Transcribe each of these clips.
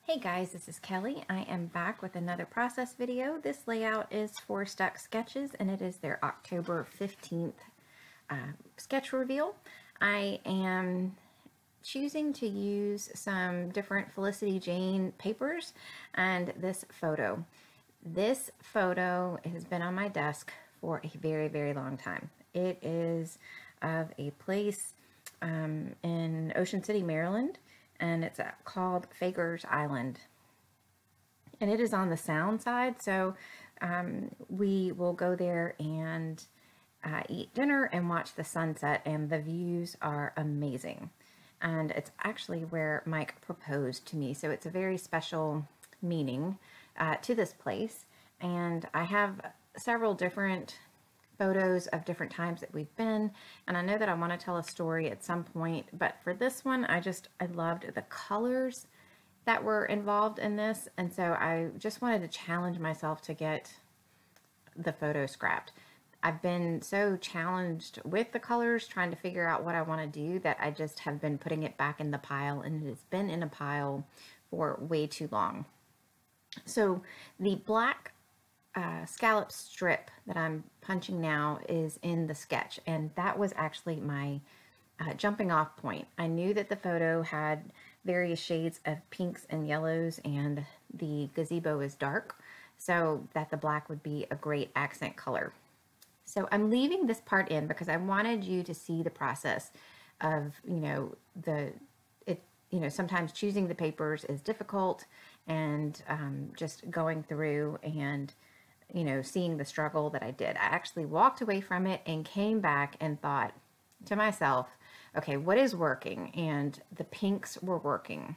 Hey guys, this is Kelly. I am back with another process video. This layout is for Stuck Sketches and it is their October 15th sketch reveal. I am choosing to use some different Felicity Jane papers and this photo. This photo has been on my desk for a very long time. It is of a place in Ocean City, Maryland, and it's called Fager's Island. And it is on the sound side, so we will go there and eat dinner and watch the sunset, and the views are amazing. And it's actually where Mike proposed to me, so it's a very special meaning to this place. And I have several different photos of different times that we've been, and I know that I want to tell a story at some point, but for this one I loved the colors that were involved in this, and so I just wanted to challenge myself to get the photo scrapped. I've been so challenged with the colors, trying to figure out what I want to do, that I just have been putting it back in the pile, and it has been in a pile for way too long. So the black scallop strip that I'm punching now is in the sketch, and that was actually my jumping off point. I knew that the photo had various shades of pinks and yellows, and the gazebo is dark, so that the black would be a great accent color. So I'm leaving this part in because I wanted you to see the process of, sometimes choosing the papers is difficult, and just going through and seeing the struggle that I did. I actually walked away from it and came back and thought to myself, okay, what is working? And the pinks were working,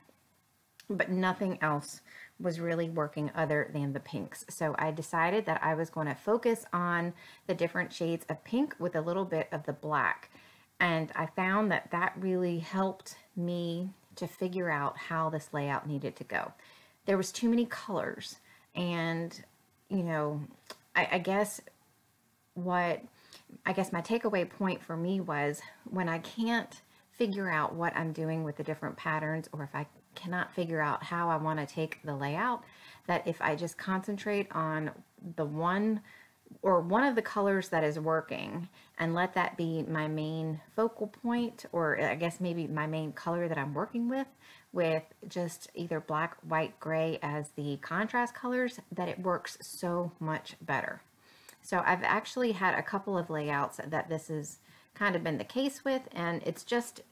but nothing else was really working other than the pinks. So I decided that I was going to focus on the different shades of pink with a little bit of the black. And I found that that really helped me to figure out how this layout needed to go. There was too many colors, and I guess my takeaway point for me was, when I can't figure out what I'm doing with the different patterns, or if I cannot figure out how I want to take the layout, that if I just concentrate on the one of the colors that is working and let that be my main focal point, or I guess maybe my main color that I'm working with just either black, white, gray as the contrast colors, that it works so much better. So I've actually had a couple of layouts that this has kind of been the case with, and it's just,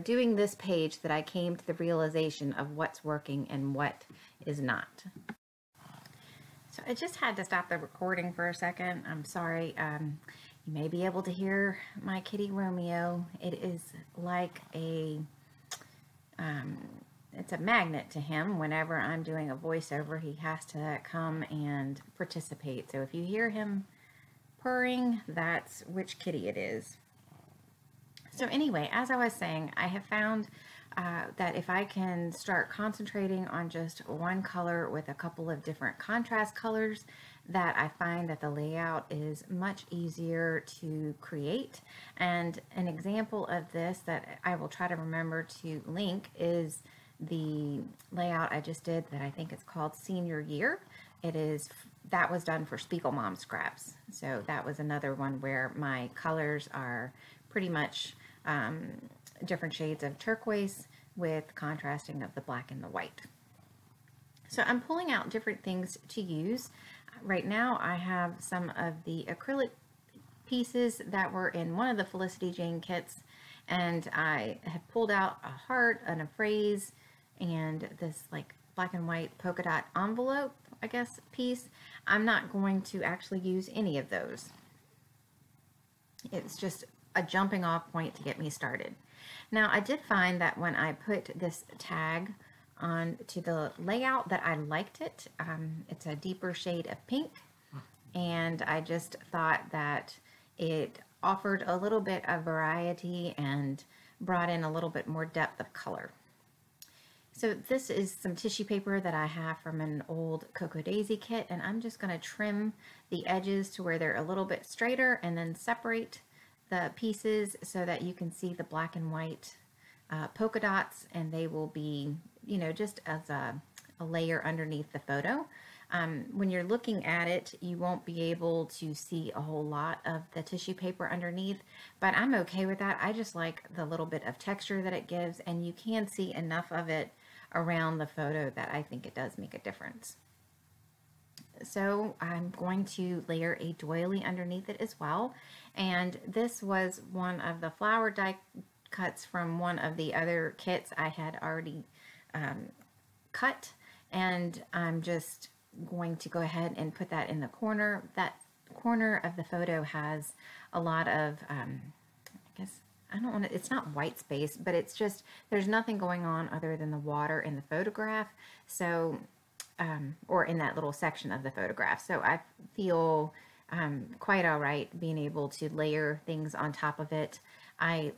doing this page that I came to the realization of what's working and what is not. So I just had to stop the recording for a second. I'm sorry. You may be able to hear my kitty Romeo. It is like it's a magnet to him. Whenever I'm doing a voiceover, he has to come and participate. So if you hear him purring, that's which kitty it is. So anyway, as I was saying, I have found that if I can start concentrating on just one color with a couple of different contrast colors, that I find that the layout is much easier to create. And an example of this that I will try to remember to link is the layout I just did that I think it's called Senior Year. That was done for Spiegel Mom Scraps. So that was another one where my colors are pretty much different shades of turquoise with contrasting of the black and the white. So I'm pulling out different things to use. Right now I have some of the acrylic pieces that were in one of the Felicity Jane kits, and I have pulled out a heart and a phrase and this like black and white polka dot envelope, I guess, piece. I'm not going to actually use any of those. It's just a jumping off point to get me started. Now, I did find that when I put this tag on to the layout that I liked it. It's a deeper shade of pink, and I just thought that it offered a little bit of variety and brought in a little bit more depth of color. So this is some tissue paper that I have from an old Cocoa Daisy kit, and I'm just going to trim the edges to where they're a little bit straighter, and then separate the pieces so that you can see the black and white polka dots, and they will be, just as a a layer underneath the photo. When you're looking at it, you won't be able to see a whole lot of the tissue paper underneath, but I'm okay with that. I just like the little bit of texture that it gives, and you can see enough of it around the photo that I think it does make a difference. So I'm going to layer a doily underneath it as well, and this was one of the flower die cuts from one of the other kits I had already cut, and I'm just going to go ahead and put that in the corner. That corner of the photo has a lot of, I guess, I don't want to, it's not white space, but it's just, there's nothing going on other than the water in the photograph. So, or in that little section of the photograph. So I feel quite all right being able to layer things on top of it. I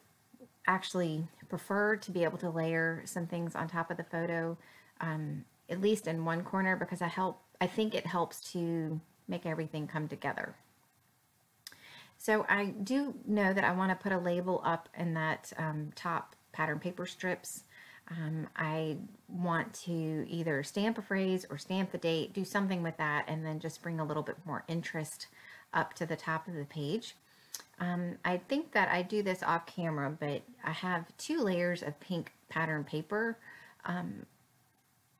actually prefer to be able to layer some things on top of the photo, at least in one corner, because I think it helps to make everything come together. So I do know that I want to put a label up in that top pattern paper strips. I want to either stamp a phrase or stamp the date, do something with that, and then just bring a little bit more interest up to the top of the page. I think that I do this off camera, but I have 2 layers of pink pattern paper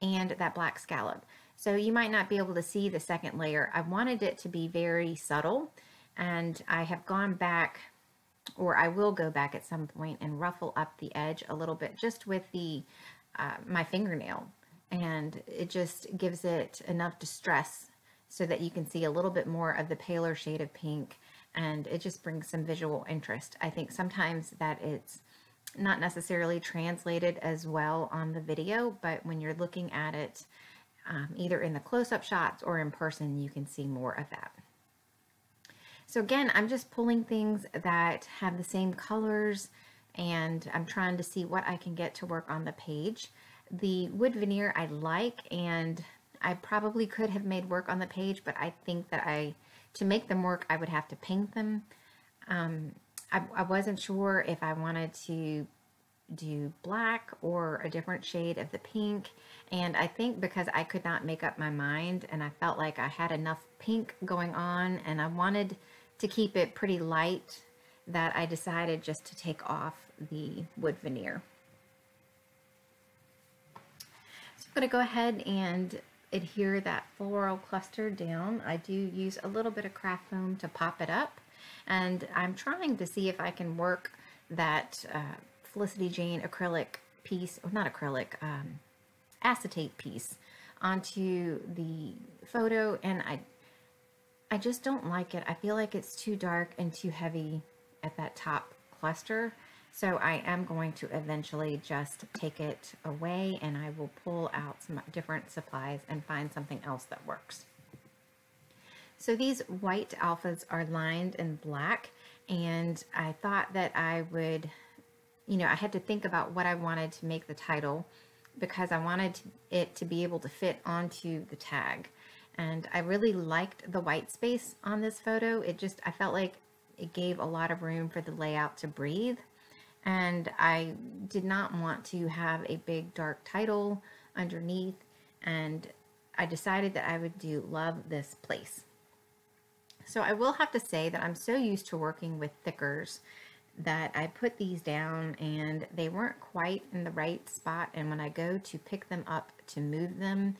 and that black scallop. So you might not be able to see the second layer. I wanted it to be very subtle, and I have gone back, or I will go back at some point and ruffle up the edge a little bit just with the my fingernail, and it just gives it enough distress so that you can see a little bit more of the paler shade of pink, and it just brings some visual interest. I think sometimes that it's not necessarily translated as well on the video, but when you're looking at it either in the close-up shots or in person, you can see more of that. So again, I'm just pulling things that have the same colors, and I'm trying to see what I can get to work on the page. The wood veneer I like, and I probably could have made work on the page, but I think that to make them work, I would have to paint them. I wasn't sure if I wanted to do black or a different shade of the pink, and I think because I could not make up my mind and I felt like I had enough pink going on and I wanted to keep it pretty light, that I decided just to take off the wood veneer. So I'm going to go ahead and adhere that floral cluster down. I do use a little bit of craft foam to pop it up, and I'm trying to see if I can work that Felicity Jane acrylic piece, or not acrylic, acetate piece onto the photo, and I just don't like it. I feel like it's too dark and too heavy at that top cluster. So I am going to eventually just take it away, and I will pull out some different supplies and find something else that works. So these white alphas are lined in black, and I thought that I would, I had to think about what I wanted to make the title, because I wanted it to be able to fit onto the tag. And I really liked the white space on this photo. I felt like it gave a lot of room for the layout to breathe. And I did not want to have a big dark title underneath. And I decided that I would do Love This Place. So I will have to say that I'm so used to working with thickers that I put these down and they weren't quite in the right spot. And when I go to pick them up to move them,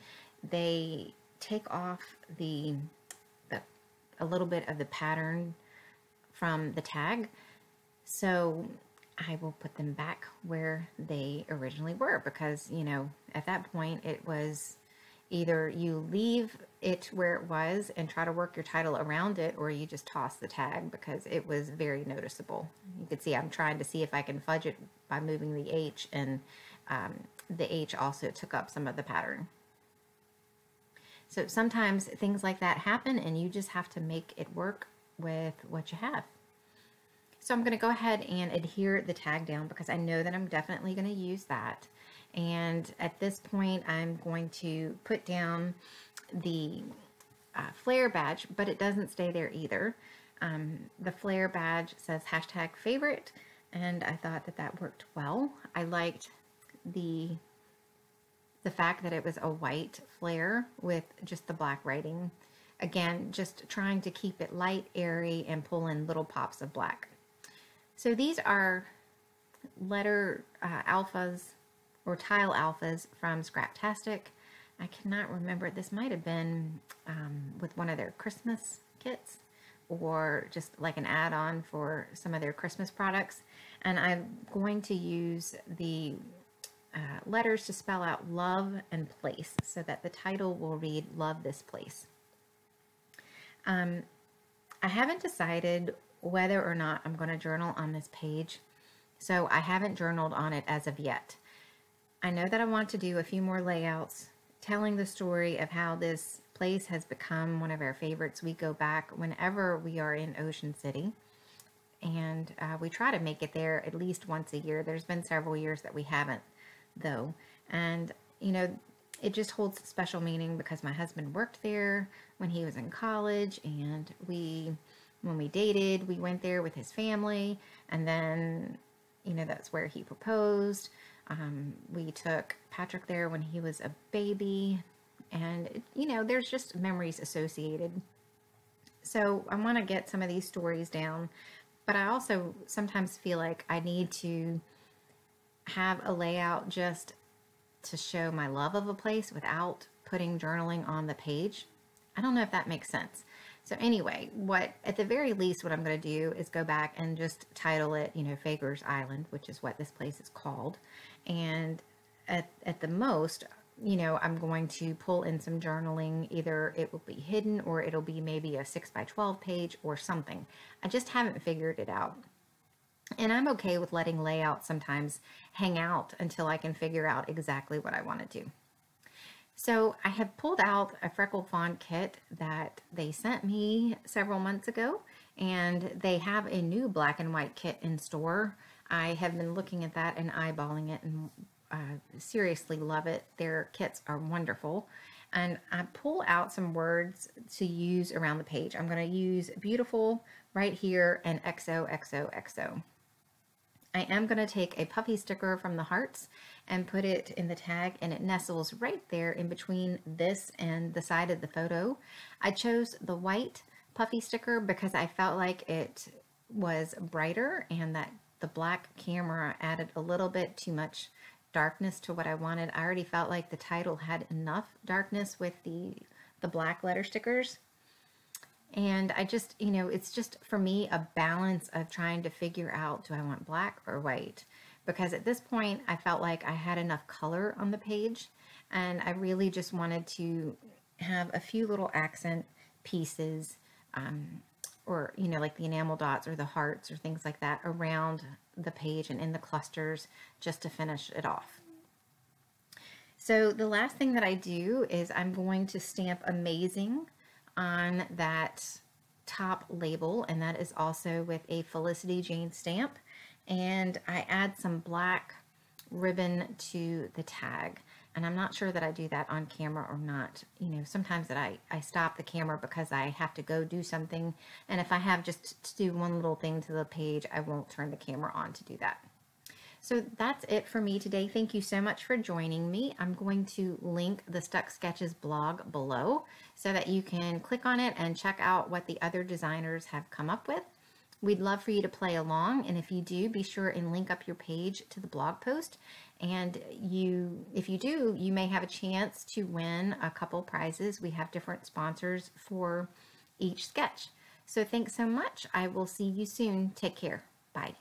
they take off a little bit of the pattern from the tag. So I will put them back where they originally were, because, at that point it was either you leave it where it was and try to work your title around it, or you just toss the tag, because it was very noticeable. You can see I'm trying to see if I can fudge it by moving the H, and the H also took up some of the pattern. So sometimes things like that happen, and you just have to make it work with what you have. So I'm going to go ahead and adhere the tag down, because I know that I'm definitely going to use that. And at this point, I'm going to put down the flare badge, but it doesn't stay there either. The flare badge says#favorite, and I thought that that worked well. I liked the the fact that it was a white flare with just the black writing. Again, just trying to keep it light, airy, and pull in little pops of black. So these are letter alphas or tile alphas from Scraptastic. I cannot remember. This might have been with one of their Christmas kits or just like an add-on for some of their Christmas products. And I'm going to use the letters to spell out love and place so that the title will read Love This Place. I haven't decided whether or not I'm going to journal on this page, so I haven't journaled on it as of yet. I know that I want to do a few more layouts telling the story of how this place has become one of our favorites. We go back whenever we are in Ocean City, and we try to make it there at least once a year. There's been several years that we haven't, though, and you know, it just holds a special meaning because my husband worked there when he was in college, and when we dated, we went there with his family, and then, you know, that's where he proposed. We took Patrick there when he was a baby, and, you know, there's just memories associated. So I want to get some of these stories down, but I also sometimes feel like I need to have a layout just to show my love of a place without putting journaling on the page. I don't know if that makes sense. So anyway, at the very least, what I'm going to do is go back and just title it, you know, Fager's Island, which is what this place is called. And at the most, you know, I'm going to pull in some journaling. Either it will be hidden or it'll be maybe a 6x12 page or something. I just haven't figured it out. And I'm okay with letting layout sometimes hang out until I can figure out exactly what I want to do. So I have pulled out a Freckle Font kit that they sent me several months ago, and they have a new black and white kit in store. I have been looking at that and eyeballing it, and seriously love it. Their kits are wonderful. And I pull out some words to use around the page. I'm going to use beautiful right here and XOXOXO. I am going to take a puffy sticker from the hearts and put it in the tag, and it nestles right there in between this and the side of the photo. I chose the white puffy sticker because I felt like it was brighter and that the black camera added a little bit too much darkness to what I wanted. I already felt like the title had enough darkness with the black letter stickers. And I just, you know, it's just for me a balance of trying to figure out, do I want black or white? Because at this point I felt like I had enough color on the page, and I really just wanted to have a few little accent pieces, or, you know, like the enamel dots or the hearts or things like that around the page and in the clusters just to finish it off. So the last thing that I do is I'm going to stamp Amazing on that top label, and that is also with a Felicity Jane stamp, and I add some black ribbon to the tag. And I'm not sure that I do that on camera or not. You know, sometimes that I stop the camera because I have to go do something, and if I have just to do one little thing to the page, I won't turn the camera on to do that. So that's it for me today. Thank you so much for joining me. I'm going to link the Stuck Sketches blog below so that you can click on it and check out what the other designers have come up with. We'd love for you to play along, and if you do, be sure and link up your page to the blog post. And if you do, you may have a chance to win a couple prizes. We have different sponsors for each sketch. So thanks so much. I will see you soon. Take care. Bye.